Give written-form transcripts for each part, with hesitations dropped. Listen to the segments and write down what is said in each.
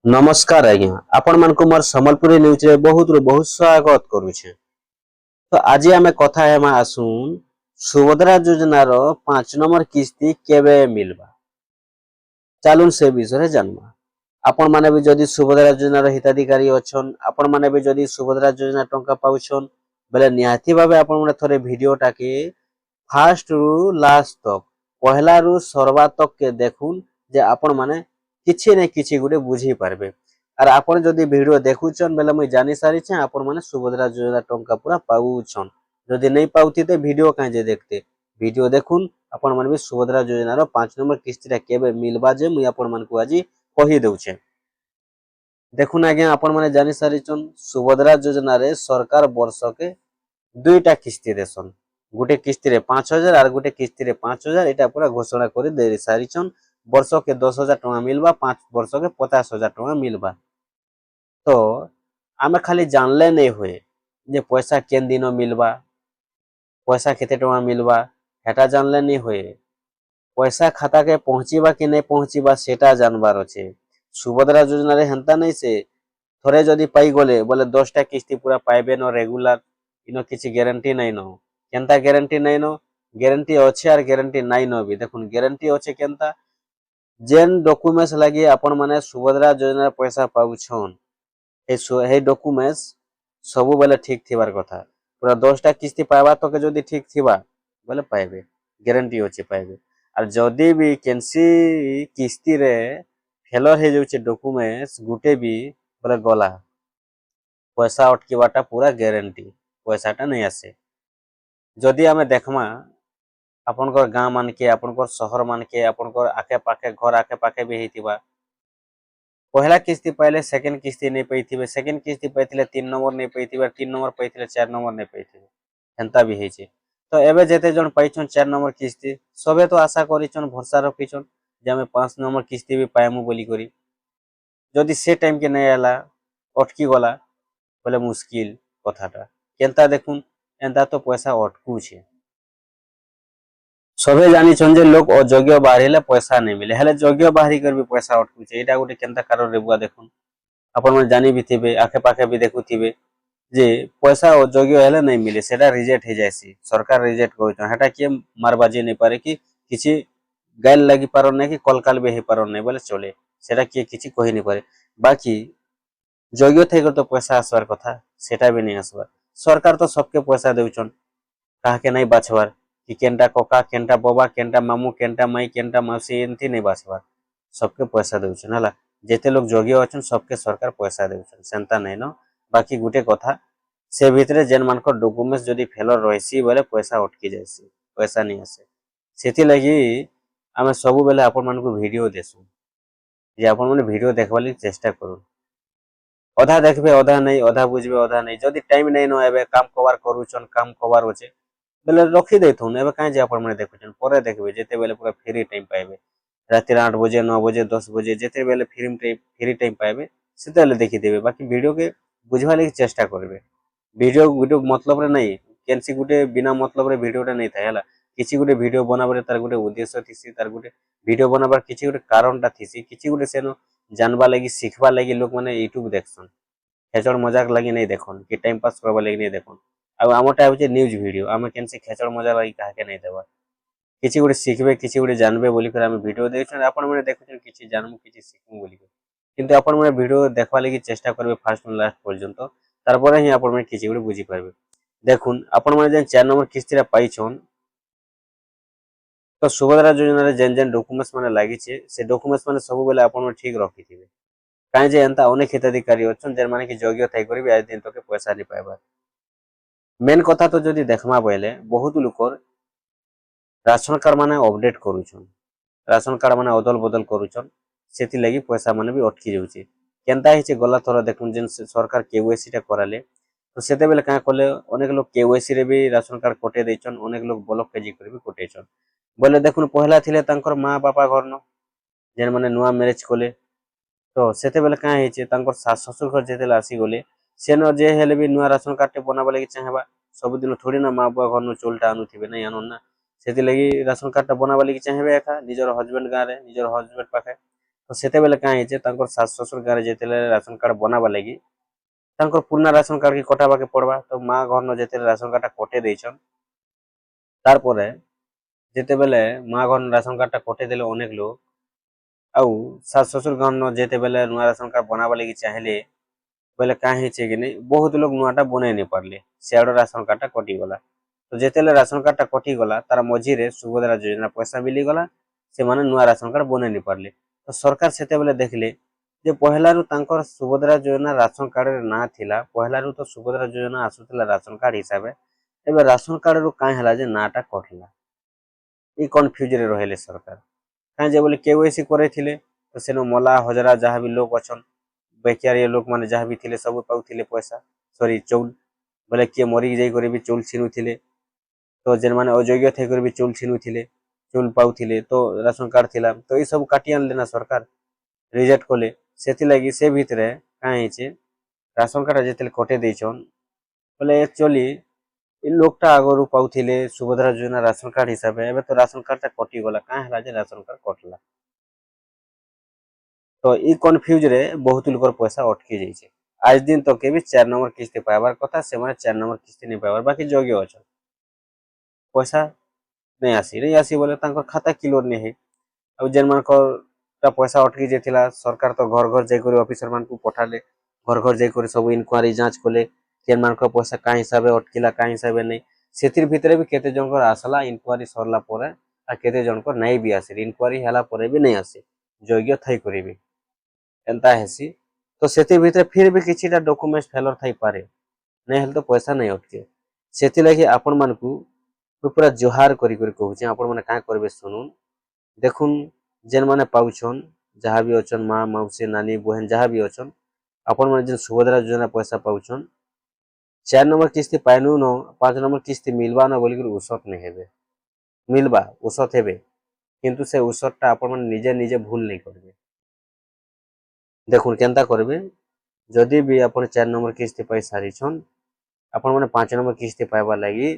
नमस्कार आज्ञा आपण मान को मोर संबलपुरी न्यूज रे बहुत स्वागत करूछे। तो आज आमे कथा हेमा आसुन सुभद्रा योजना रो 5 नंबर किस्ती केबे मिलबा चालुन से विषय रे जानबा। आपण माने भी जदी सुभद्रा योजना रो हिताधिकारी अछन आपण माने भी जदी सुभद्रा योजना टंका पाउछन बेले निहाती भाबे आपण माने थोरे वीडियो टाके फास्ट रु लास्ट तक पहला रु सर्वा तक के देखुन जे आपण माने किछि नै किछि गुटे बुझी पारबे। आर आपण जदी वीडियो देखुछन बेले मुई जानि सारी छे आपण माने सुभद्रा योजना टंका पूरा पाउछन। जदी नै पाउती ते वीडियो काहे जे देखते वीडियो देखुन आपण माने भी सुभद्रा योजना रो 5 नंबर किस्ती केबे मिलबा जे मुई आपण मान को आज कहि देउछे। देखुन आज्ञा आपण माने जानि सारी छन सुभद्रा योजना रे सरकार वर्ष के दुईटा किस्ती देसन। गुटे किस्ती रे 5000 और गुटे किस्ती रे 5000 एटा पूरा घोषणा कर दे सारी छन। वर्ष के 10,000 टका मिलबा 5 वर्ष के 50,000 टका मिलबा। तो आमे खाली जानले नहीं हुए जे पैसा केन दिन मिलबा पैसा केते टका मिलबा हेटा जानले नहीं हुए। पैसा खाता के पहुंचीबा कि नहीं पहुंचीबा सेटा जानबार अछि। सुभद्रा योजना रे हंता नहीं से थोड़े जदी पाई गले बोले 10टा किस्ती पूरा पाइबे न रेगुलर इनो किछि गारंटी नहीं न केनता गारंटी नहीं न गारंटी अछि और गारंटी नहीं न भी देखुन गारंटी अछि केनता जेन डॉक्यूमेंट्स लगी आपण माने सुभद्रा योजना पैसा पाउछन हे डॉक्यूमेंट्स सब बेले ठीक थिबार कथा। पूरा 10टा किस्ती पाइबा तो के जदी ठीक थिबा बोले पाइबे गारंटी अछि पाइबे। और जदी भी केनसी किस्ती रे फेलर हे जाउछे डॉक्यूमेंट्स गुटे भी बोले गला पैसा अटकीबाटा पूरा गारंटी पैसाटा नहीं आसे। जदी आमे देखमा आपनकर गाँ मान के आपनकर शहर मान के आपनकर आखे पाखे घर आखे पाखे भी हेतिबा पहला किस्ती पाइले सेकंड किस्ती नहीं पैथिबे सेकंड किस्ती पाइथिले 3 नंबर नहीं पैथिबे 3 नंबर पैथिले 4 नंबर नहीं पैथिबे हेंता भी हेचे। तो एबे जेते जन पाइछन 4 नंबर किस्ती सबे तो आशा करिछन भरोसा रखिछन जे हमें 5 नंबर किस्ती भी पाएमु बोली करी। जदी से टाइम के नहीं आला अटकी गला बोले मुश्किल कथाटा केनता देखुन एंता तो पैसा अटकू छे। सबे जानी छन जे लोग अयोग्य बाहरिले पैसा नहीं मिले हेले योग्य बाहरी कर भी पैसा अटकू छे एटा गुटे केनता कारण रेबुआ देखुन आपण मन जानि भी थिबे आखे पाखे भी देखुथिबे जे पैसा अयोग्य हेले नहीं मिले सेटा रिजेक्ट हे जायसी सरकार रिजेक्ट करितो हेटा के मारबाजी नहीं पारे कि किछि गाइल लागि पारो नहीं कि कलकाल भी हे पारो नहीं बोले चले सेटा के किछि कहि नहीं पारे। बाकी योग्य थे तो पैसा आसबार कथा सेटा भी नहीं आसबार सरकार तो सबके पैसा देउछन काहे नहीं बाछबार कि केनटा कका केनटा बाबा केनटा मामू केनटा माई केनटा मौसी एंती नहीं बाछबार सबके पैसा देउछन हला जेते लोग योग्य अछन सबके सरकार पैसा देउछन सेंता नहीं न। बाकी गुटे कथा से भितरे जेन मानक डॉक्यूमेंट्स जदी फेलर रहसी बोले पैसा अटकी जायसी पैसा नहीं आसे सेति लगी आमे सब बेले आपन मान को वीडियो देसु जे आपन माने वीडियो देखबा लागि चेष्टा करू अधा देखबे अधा नहीं अधा बुझबे अधा नहीं जदी टाइम नहीं न एबे काम कवर करूछन काम कवर होचे बेले रखी देथुन एबे काहे जे आपण माने देखुछन परे देखबे जेते बेले पूरा फ्री टाइम पाइबे राति 8 बजे 9 बजे 10 बजे जेते बेले फ्री टाइम पाइबे सेते बेले देखि देबे। बाकी वीडियो के बुझबा लागि चेष्टा करबे वीडियो मतलब रे नहीं केनसी गुटे बिना मतलब रे वीडियोटा नहीं थाय हला किछि गुटे वीडियो बनाबरे तार गुटे उद्देश्य थिसी तार गुटे वीडियो बनाबार किछि गुटे कारणटा थिसी किछि गुटे सेनो जानबा लागि सिखबा लागि लोक माने यूट्यूब देखसन खेचड़ मजाक लागि नहीं देखन कि टाइम पास करबा लागि नहीं देखन। आ आमटा होचे न्यूज वीडियो आमे केनसे खेचड़ मजा लागि काहे नहीं देबा किछि गुटे सिखबे किछि गुटे जानबे बोली कर आमे वीडियो देछन आपण माने देखुछन किछि जानमु किछि सिखमु बोली कर किंतु आपण माने वीडियो देखबा लागि चेष्टा करबे फास्ट टू लास्ट पर्यंत तारपरे ही आपण माने किछि गुटे बुझी पारबे। देखुन आपण माने जेन 4 नंबर किस्ती रा पाइछन तो सुभद्रा योजना रे जेन जेन डॉक्यूमेंट्स माने लागि छे से डॉक्यूमेंट्स माने सब बेले आपण माने ठीक रखिथिबे काहे जे एंता अनेक हिताधिकारी अछन जेन माने कि योग्य थाई करी आज दिन तक पैसा नहीं पाइबा। मेन कथा तो जदी देखमा बोले बहुत लोकर राशन कार्ड माने अपडेट करूछन राशन कार्ड माने अदल बदल करूछन सेति लागि पैसा माने भी अटकी जाउची केनता हिचे गला थोरा देखुन जेन सरकार केवाईसी टा कराले तो सेते बेले का कले अनेक लोग केवाईसी रे भी राशन कार्ड कटे दैछन अनेक लोग ब्लॉक केजी कर भी कटेछन बोले देखुन पहला थिले तांकर मां बापा घर न जेन माने नुवा मैरिज कोले तो सेते बेले का हिचे तांकर सास ससुर घर जेतेला आसी गले सेनो जे हेले भी नुवा राशन कार्ड टे बनाबा लागि चाहबा सब दिन थोड़ी ना मां बापा घर न चोलटा आनुथिबे नहीं आनुन ना सेति लागि राशन कार्ड टा बनाबा लागि चाहबे एका निजर हस्बैंड गां रे निजर हस्बैंड पाखे तो सेतेबेले कां ହେଇଛେ ତାଙ୍କର ଶାଶୁ ଶ୍ୱଶୁର ଗାଁରେ ଯେତେବେଳେ ରାସନ କାର୍ଡ ବନାବା ଲାଗି ତାଙ୍କର ପୁରୁଣା ରାସନ କାର୍ଡ କି କଟାବାକେ ପଡବା। ତ ମା ଘରନ ଯେତେବେଳେ ରାସନ କାର୍ଡଟା କଟେଇ ଦେଇଛନ୍ ତାରପରେ ଯେତେବେଲେ ମା ଘରନ ରାସନ କାର୍ଡଟା କଟେଇ ଦେଲେ ଅନେକ ଲୋକ ଆଉ ଶାଶୁ ଶ୍ୱଶୁର ଘରନ ଯେତେବେଲେ ନୂଆ ରାସନ କାର୍ଡ ବନାବା ଲାଗି ଚାହିଁଲେ ବୋଲେ କାଁ ହେଇଛେ କି ନାଇଁ ବହୁତ ଲୋକ ନୂଆଟା ବନେଇ ନାଇଁ ପାରିଲେ, ସିଆଡେ ରାସନ କାର୍ଡଟା କଟିଗଲା। ତ ଯେତେବେଳେ ରାସନ କାର୍ଡଟା କଟିଗଲା ତାର ମଝିରେ ସୁଭଦ୍ରା ଯୋଜନା ପଇସା ମିଳିଗଲା, ସେମାନେ ନୂଆ ରାସନ କାର୍ଡ ବନେଇ ନାଇଁ ପାରିଲେ। ତ ସରକାର ସେତେବେଳେ ଦେଖିଲେ ଯେ ପହିଲାରୁ ତାଙ୍କର ସୁଭଦ୍ରା ଯୋଜନା ରାସନ କାର୍ଡରେ ନାଁ ଥିଲା, ପହିଲାରୁ ତ ସୁଭଦ୍ରା ଯୋଜନା ଆସୁଥିଲା ରାସନ କାର୍ଡ ହିସାବରେ, ଏବେ ରାସନ କାର୍ଡରୁ କାଁ ହେଲା ଯେ ନାଁଟା କଟିଲା। ଇ କନଫ୍ୟୁଜରେ ରହିଲେ ସରକାର। କାଁ ଯେ ବୋଲେ KYC କରେଇଥିଲେ ତ ସେନ ମଲା ହଜରା ଯାହା ବି ଲୋକ ଅଛନ୍ ବେକାରିଆ ଲୋକମାନେ ଯାହା ବି ଥିଲେ ସବୁ ପାଉଥିଲେ ପଇସା, ସରି ଚଉଲ ବୋଲେ କିଏ ମରିକି ଯାଇକରି ବି ଚଉଲ ଛିନୁଥିଲେ, ତ ଯେନମାନେ ଅଯୋଗ୍ୟ ଥାଇକରି ବି ଚଉଲ ଛିନୁଥିଲେ ଚଉଲ ପାଉଥିଲେ, ତ ରାସନ କାର୍ଡ ଥିଲା ତ ଏଇ ସବୁ କାଟି ଆଣିଲେ ନା ସରକାର, ରିଜେକ୍ଟ କଲେ। ସେଥିଲାଗି ସେ ଭିତରେ କାଁ ହେଇଛେ ରାସନ କାର୍ଡ ଯେତେବେଳେ କଟେଇ ଦେଇଛନ୍ ବୋଲେ ଆକ୍ଚୁଆଲି ଇ ଲୋକଟା ଆଗରୁ ପାଉଥିଲେ ସୁଭଦ୍ରା ଯୋଜନା ରାସନ କାର୍ଡ ହିସାବରେ, ଏବେ ତ ରାସନ କାର୍ଡଟା କଟିଗଲା, କାଁ ହେଲା ଯେ ରାସନ କାର୍ଡ କଟଲା। ତ ଇ କନଫ୍ୟୁଜରେ ବହୁତ ଲୋକର ପଇସା ଅଟକି ଯାଇଛେ। ଆଜ ଦିନ ତକେ ବି 4 ନମ୍ବର କିସ୍ତି ପାଇବାର କଥା, ସେମାନେ 4 ନମ୍ବର କିସ୍ତି नहीं ପାଇବାର, ବାକି ଯୋଗ୍ୟ ଅଛନ୍ ପଇସା नहीं आसी बोले ତାଙ୍କର ଖାତା କ୍ଲିୟର नहीं है। ଆଉ ଯେନମାନଙ୍କର ପଇସା ଅଟକି ଯାଇଥିଲା ସରକାର ତ ଘର ଘର ଯାଇକରି ଅଫିସର ମାନଙ୍କୁ ପଠାଲେ, ଘର ଘର ଯାଇକରି ସବୁ ଇନକ୍ୱାରି ଯାଞ୍ଚ କଲେ କେନମାନଙ୍କ ପଇସା କାଁ ହିସାବରେ ଅଟକିଲା କାଁ ହିସାବରେ नहीं। ସେଥିର ଭିତରେ ବି କେତେ ଜଣଙ୍କର ଆସିଲା ଇନକ୍ୱାରି ସରିଲା ପରେ, ଆଉ କେତେ ଜଣଙ୍କର ନାଇଁ ବି ଆସି, ଇନକ୍ୱାରି ହେଲା ପରେ ବି नहीं ଆସି, ଯୋଗ୍ୟ ଥାଇକରି ବି ଏନ୍ତା ହେସି। ତ ସେଥି ଭିତରେ ଫିର ବି କିଛିଟା ଡକୁମେଣ୍ଟ ଫେଲର ଥାଇପାରେ, नहीं ହେଲେ ତ ପଇସା नहीं ଅଟକେ। ସେଥିଲାଗି ଆପଣ ମାନଙ୍କୁ ପୁରା ଜୁହାର କରି କରି କହୁଛେ ଆପଣ ମାନେ କାଁ କରିବେ ଶୁଣୁନ୍। ଦେଖୁନ୍ ଯେନ୍ ମାନେ ପାଉଛନ୍ ଯାହା ବି ଅଛନ୍ ମା ମାଉସୀ ନାନୀ ବହେନ ଯାହା ବି ଅଛନ୍, ଆପଣ ମାନେ ଯେନ୍ ସୁଭଦ୍ରା ଯୋଜନା ପଇସା ପାଉଛନ୍ 4 ନମ୍ବର କିସ୍ତି ପାଇନୁ ନ 5 ନମ୍ବର କିସ୍ତି ମିଲବା न बोलिकर उसत नहीं हेबे, मिलबा उसत हेबे किंतु से उसतटा आपण ମାନେ ନିଜେ ନିଜେ ଭୁଲ नहीं करबे। देखुन केनता करबे, जदि भी आपण 4 नंबर किस्ती पाई सारिछन आपण माने 5 नंबर किस्ती पाइबा लगी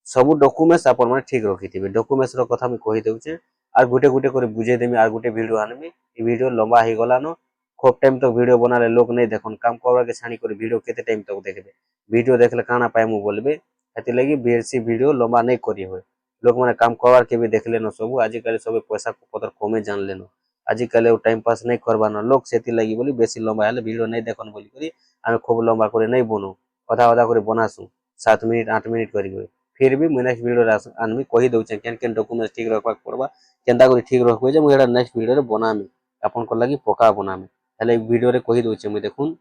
सब डॉक्यूमेंट्स आपण माने ठीक रखिथिबे। डॉक्यूमेंट्स रो कथा मैं कहि देउचे, आर गुटे गुटे कर बुझे देमी, are Gute video आनमी। E video लंबा ही गलानो, खूब टाइम तक वीडियो बनाले लोग नहीं देखन, काम करवा के छाणी कर वीडियो केते टाइम तक देखबे, वीडियो देखले काना पाइमु बोलबे। हेति लगी बेसी वीडियो लंबा नहीं करी होय, लोग माने काम करवार के भी देखले न सब। आजिकल सब पैसा पत्र कमे जान लेनो, आजिकल टाइम पास नहीं करवानो लोग, सेति लगी बोली बेसी लंबा हेले वीडियो नहीं देखन बोली करी आमे खूब लंबा करे नहीं बनो, आधा आधा करे बनासु 7 मिनिट 8 मिनिट करी। फिर भी मैं नेक्स्ट वीडियो आनमी कहि दउचे केन केन डॉक्यूमेंट ठीक रखबा पड़बा, केनता करी ठीक रखबे जे मुझे नेक्स्ट वीडियो रे बनामी, आपन को लागि पक्का बनामी। हेले वीडियो रे कहि दउचे मुझे देखुन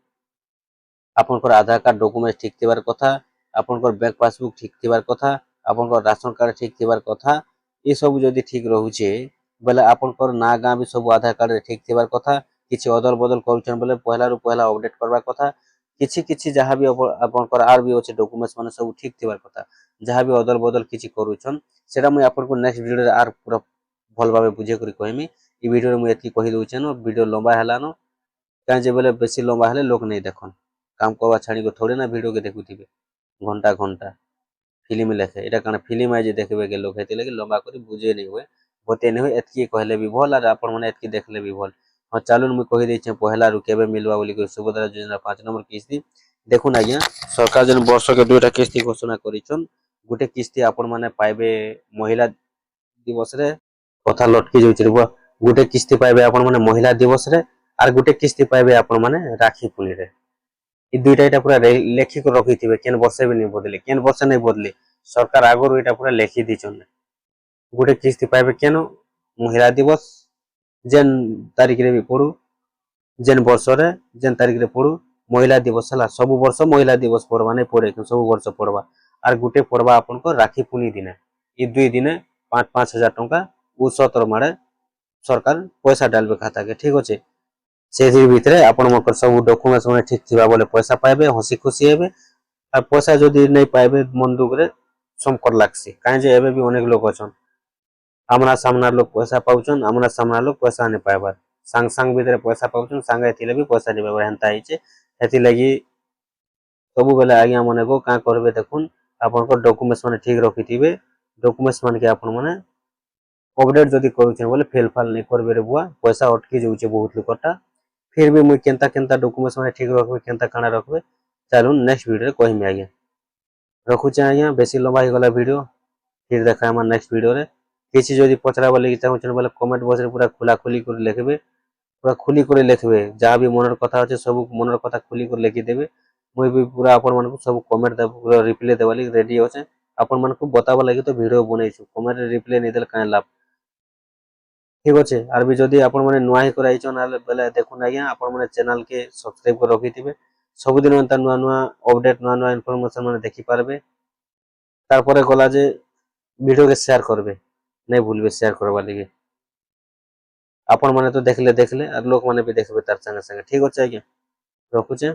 आपनकर आधार कार्ड डॉक्यूमेंट ठीक थिबार कथा, आपनकर बैंक पासबुक ठीक थिबार कथा, आपनकर राशन कार्ड ठीक थिबार कथा। ये सब जदि ठीक रहुचे बोले आपनकर ना गाँ भी सब आधार कार्ड रे ठीक थिबार कथा। किछि अदल बदल करूछन बोले पहला रु पहला अपडेट करबा कथा। किछि किछि जहाँ भी आपनकर आर भी अच्छे डॉक्यूमेंट्स माने सब ठीक थिबार कथा। जहाँ भी अदल बदल किछि करूछन सेटा मुई आपनको नेक्स्ट वीडियो रे आर पूरा भल भाबे बुझे करी कहमी। ई वीडियो रे मुई एति कहि दउछन, वीडियो लंबा हेलानो काहे जे बोले बेसी लंबा हेले लोग नहीं देखन, काम करवा छाड़ी को थोड़े ना वीडियो के देखुथिबे घंटा घंटा फिल्म लेखे। एटा काना फिल्म आइ जे देखबे के लोग, हेति लगे लंबा करी बुझे नहीं हुए, बते नहीं हुए। एतकी कहले भी भल आर आपण माने एतकी देखले भी भल। हाँ चालून मुई कहि दैछे पहला रु केबे मिलवा बोली के सुभद्रा योजना 5 नंबर किस्ती। देखुन आज्ञा सरकार जन वर्ष के 2टा किस्ती घोषणा करिछन। गुटे किस्ती आपण माने पाइबे महिला दिवस रे, कथा लटकी जाउछि रे बुआ। गुटे किस्ती पाइबे आपण माने महिला दिवस रे, आर गुटे किस्ती पाइबे आपण माने राखी पुनी रे। ई दुईटा एटा पूरा लेखिक रखिथिबे, केन वर्ष भी नहीं बदले, केन वर्ष नहीं बदले, सरकार आगु एटा पूरा लेखि दिछन। गुटे किस्ती पाइबे केन महिला दिवस जेन तारीख रे भी पड़ू, जेन वर्ष रे जेन तारीख रे पड़ू महिला दिवस हला। सब वर्ष महिला दिवस पड़वा नहीं पड़े, सब वर्ष पड़वा। आर गुटे पड़वा आपन को राखी पुनी दिने। ई 2 दिने 5-5 हजार टंका उसतर मारे सरकार पैसा डालबे खाता के, ठीक अच्छे। से भितर आपण मकर सब डॉक्यूमेंट्स माने ठीक थिबा बोले पैसा पाइबे, हसी खुशी हेबे। आ पैसा जदि नहीं पाइबे मन दुख रे संकट लागसी, काहे जे एबे भी अनेक लोग अछन आमना सामना लोग पैसा पाउछन, आमना सामना लोग पैसा नहीं पाइबार। सांग सांग भीतर पैसा पाउछन, सांगे थिले भी पैसा नहीं पाइबार, हेंता हिचे। हेति लगी सब बेले आज्ञा माने को का करबे देखुन आपन को डॉक्यूमेंट्स माने ठीक रखिथिबे। डॉक्यूमेंट्स मान के आपन माने अपडेट जदि करूछे बोले फेल फाल नहीं करबे रे बुआ, पैसा अटकी जाउछे बहुत लोकटा। फिर भी मुई केनता केनता डॉक्यूमेंट्स माने ठीक रखबे, केनता काना रखबे, चलू नेक्स्ट वीडियो रे कहमी आज्ञा। रखुचे आज्ञा, बेसी लंबा हो गला वीडियो, फिर देखा हम नेक्स्ट वीडियो रे। किसी जदि पचरा बोले चाहूछन बोले कमेंट बॉक्स रे पूरा खुला खुली कर लिखबे, पूरा खुली कर लिखबे, जहाँ भी मनर कथा अच्छे सब मनर कथा खुली कर लिखि देबे। मुई भी पूरा आपण मानकु सब कमेंट दे पूरा रिप्लाई देवा लागि रेडी होचे। आपण मानकु बतावा लागि तो वीडियो बनैछु, कमेंट रे रिप्लाई नै देल काहे लाभ। ठीक अच्छे। आर भी जदि आपण माने नुआ ही कराइछन नाले बेले देखुन आज्ञा, आपण माने चैनल के सब्सक्राइब कर रखिथिबे, सबुदिन एंता नुआ नुआ अपडेट नुआ नुआ इनफॉरमेशन माने देखि पारबे। तारपरे गला जे वीडियो के शेयर करबे, नहीं भूलबे शेयर करबा लागि। आपण माने तो देखले आर लोक माने भी देखबे तार संगे संगे। ठीक अच्छे आज्ञा, रखुचे।